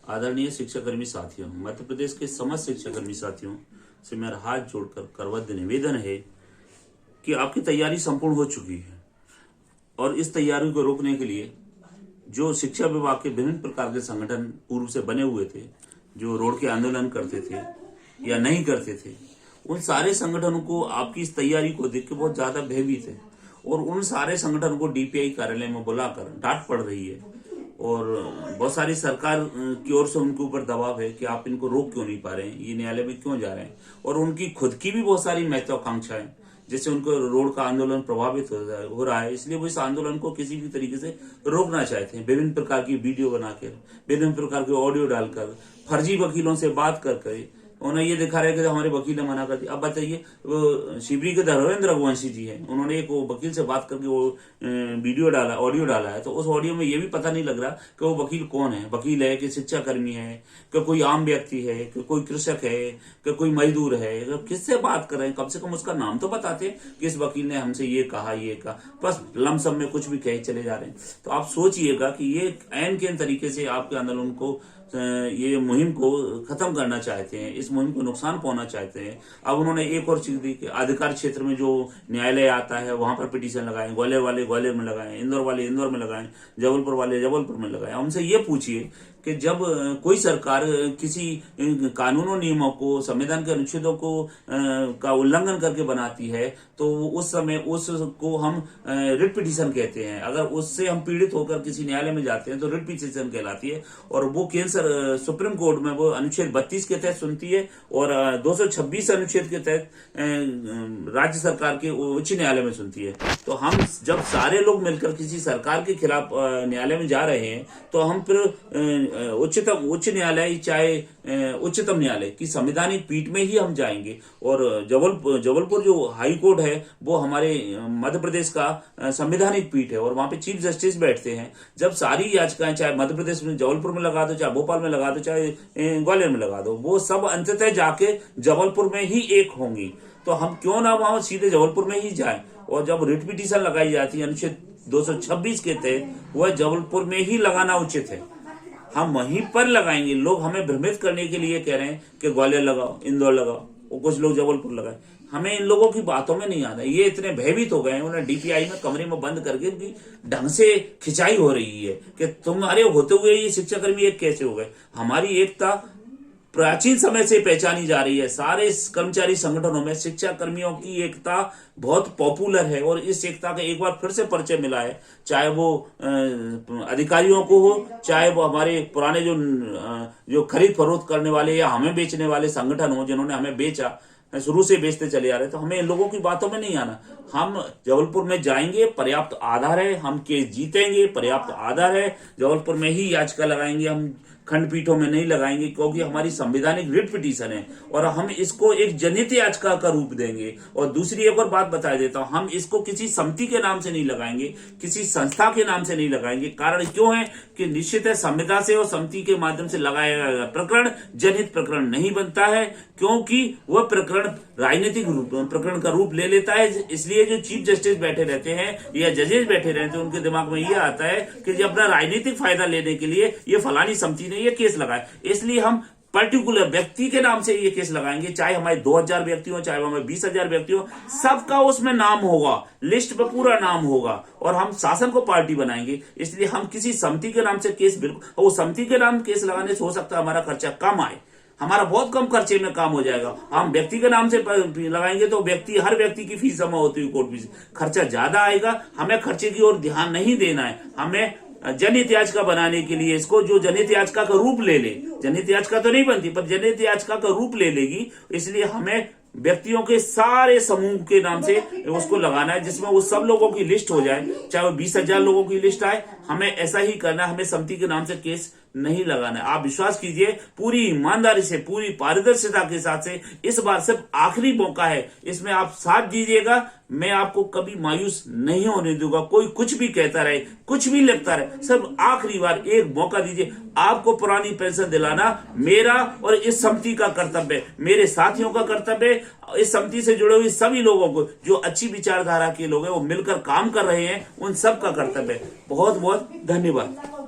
आदरणीय शिक्षाकर्मी साथियों, मध्य प्रदेश के समस्त शिक्षाकर्मी साथियों से मेरा हाथ जोड़कर करबद्ध निवेदन है कि आपकी तैयारी संपूर्ण हो चुकी है और इस तैयारी को रोकने के लिए जो शिक्षा विभाग के विभिन्न प्रकार के संगठन पूर्व से बने हुए थे, जो रोड के आंदोलन करते थे या नहीं करते थे, उन सारे संगठनों को आपकी इस तैयारी को देख के बहुत ज्यादा भयभीत है और उन सारे संगठन को डीपीआई कार्यालय में बुलाकर डांट पड़ रही है और बहुत सारी सरकार की ओर से उनके ऊपर दबाव है कि आप इनको रोक क्यों नहीं पा रहे हैं, ये न्यायालय में क्यों जा रहे हैं। और उनकी खुद की भी बहुत सारी महत्वाकांक्षाएं, जैसे उनको रोड का आंदोलन प्रभावित हो रहा है, इसलिए वो इस आंदोलन को किसी भी तरीके से रोकना चाहते हैं। विभिन्न प्रकार की वीडियो बनाकर, विभिन्न प्रकार के ऑडियो डालकर, फर्जी वकीलों से बात करके उन्हें ये दिखा रहे कि हमारे वकील ने मना कर दिया। अब बताइए, वो शिवरी के धर्मेंद्र रघुवंशी जी हैं, उन्होंने एक वकील से बात करके वो वीडियो डाला, ऑडियो डाला है, तो उस ऑडियो में ये भी पता नहीं लग रहा कि वो वकील कौन है, वकील है कि शिक्षाकर्मी है कि कोई आम व्यक्ति है कि कोई कृषक है कि कोई मजदूर है, किससे बात कर रहे हैं। कम से कम उसका नाम तो बताते कि इस वकील ने हमसे ये कहा, बस लमसम में कुछ भी कहे चले जा रहे हैं। तो आप सोचिएगा कि ये ऐन के तरीके से आपके आंदोलन को, ये मुहिम को खत्म करना चाहते हैं, इस मुहिम को नुकसान पहुंचाना चाहते हैं। अब उन्होंने एक और चीज दी कि अधिकार क्षेत्र में जो न्यायालय आता है वहां पर पिटीशन लगाएं, ग्वालियर वाले ग्वालियर में लगाएं, इंदौर वाले इंदौर में लगाएं, जबलपुर वाले जबलपुर में लगाएं। हमसे ये पूछिए कि जब कोई सरकार किसी कानूनों नियमों को, संविधान के अनुच्छेदों को का उल्लंघन करके बनाती है, तो उस समय उसको हम रिट पिटीशन कहते हैं। अगर उससे हम पीड़ित होकर किसी न्यायालय में जाते हैं तो रिट पिटीशन कहलाती है और वो केंद्र सुप्रीम कोर्ट में वो अनुच्छेद 32 के तहत सुनती है और 226 अनुच्छेद के तहत राज्य सरकार के उच्च न्यायालय में सुनती है। तो हम जब सारे लोग मिलकर किसी सरकार के खिलाफ न्यायालय में जा रहे हैं तो हम फिर उच्च न्यायालय चाहे उच्चतम न्यायालय की संवैधानिक पीठ में ही हम जाएंगे। और जबलपुर जो हाई कोर्ट है वो हमारे मध्य प्रदेश का संवैधानिक पीठ है और वहां पे चीफ जस्टिस बैठते हैं। जब सारी याचिकाएं चाहे मध्य प्रदेश में जबलपुर में लगा दो, चाहे भोपाल में लगा दो, चाहे ग्वालियर में लगा दो, वो सब अंततः जाके जबलपुर में ही एक होंगी। तो हम क्यों ना वहां सीधे जबलपुर में ही जाएं। और जब रिट पिटीशन लगाई जाती है अनुच्छेद 226 के तहत, वह जबलपुर में ही लगाना उचित है। हम वहीं पर लगाएंगे। लोग हमें भ्रमित करने के लिए कह रहे हैं कि ग्वालियर लगाओ, इंदौर लगाओ, और कुछ लोग जबलपुर लगाए। हमें इन लोगों की बातों में नहीं आता। ये इतने भयभीत हो गए हैं, उन्हें डीपीआई में कमरे में बंद करके उनकी ढंग से खिंचाई हो रही है कि तुम्हारे होते हुए ये शिक्षाकर्मी एक कैसे हो गए। हमारी एकता प्राचीन समय से पहचानी जा रही है। सारे कर्मचारी संगठनों में शिक्षा कर्मियों की एकता बहुत पॉपुलर है और इस एकता का एक बार फिर से परिचय मिला है, चाहे वो अधिकारियों को हो, चाहे वो हमारे पुराने जो खरीद फरोख्त करने वाले या हमें बेचने वाले संगठन हो, जिन्होंने हमें बेचा, शुरू से बेचते चले आ रहे। तो हमें इन लोगों की बातों में नहीं आना। हम जबलपुर में जाएंगे, पर्याप्त आधार है, हम केस जीतेंगे, पर्याप्त आधार है, जबलपुर में ही याचिका लगाएंगे, हम खंडपीठों में नहीं लगाएंगे, क्योंकि हमारी संवैधानिक रिट पिटीशन है और हम इसको एक जनहित याचिका का रूप देंगे। और दूसरी एक और बात बता देता हूं, हम इसको किसी समिति के नाम से नहीं लगाएंगे, किसी संस्था के नाम से नहीं लगाएंगे। कारण क्यों है कि निश्चित है संविदा से और समिति के माध्यम से लगाया गया प्रकरण जनहित प्रकरण नहीं बनता है, क्योंकि वह प्रकरण राजनीतिक प्रकरण का रूप ले लेता है। इसलिए जो चीफ जस्टिस बैठे रहते हैं या जजेस बैठे रहते हैं, उनके दिमाग में ये आता है कि अपना राजनीतिक फायदा लेने के लिए ये फलानी समिति ने ये केस लगाए, इसलिए हम पर्टिकुलर व्यक्ति के नाम से ये केस लगाएंगे। चाहे हमारे 2000 व्यक्ति हो, चाहे हमारे 20,000 व्यक्ति हो, सबका उसमें नाम होगा, लिस्ट पे पूरा नाम होगा और हम शासन को पार्टी बनाएंगे। इसलिए हम किसी समिति के नाम से केस, बिल्कुल वो समिति के नाम केस लगाने से हो सकता है हमारा खर्चा कम आए, हमारा बहुत कम खर्चे में काम हो जाएगा। हम व्यक्ति के नाम से लगाएंगे तो हर व्यक्ति की फीस जमा होती है कोर्ट फीस, खर्चा ज्यादा आएगा। हमें खर्चे की ओर ध्यान नहीं देना है। हमें जनहित याचिका बनाने के लिए इसको, जो जनहित याचिका का रूप ले ले, जनहित याचिका तो नहीं बनती पर जनहित याचिका का रूप ले लेगी, इसलिए हमें व्यक्तियों के सारे समूह के नाम से उसको लगाना है, जिसमें वो सब लोगों की लिस्ट हो जाए, चाहे वो 20,000 लोगों की लिस्ट आए। हमें ऐसा ही करना है, हमें समिति के नाम से केस नहीं लगाना है। आप विश्वास कीजिए, पूरी ईमानदारी से, पूरी पारदर्शिता के साथ से, इस बार सिर्फ आखिरी मौका है, इसमें आप साथ दीजिएगा। मैं आपको कभी मायूस नहीं होने दूंगा। कोई कुछ भी कहता रहे, कुछ भी लिखता रहे, सिर्फ आखिरी बार एक मौका दीजिए। आपको पुरानी पेंशन दिलाना मेरा और इस समिति का कर्तव्य है, मेरे साथियों का कर्तव्य है। इस समिति से जुड़े हुए सभी लोगों को, जो अच्छी विचारधारा के लोग हैं, वो मिलकर काम कर रहे हैं, उन सब का कर्तव्य है। बहुत बहुत धन्यवाद।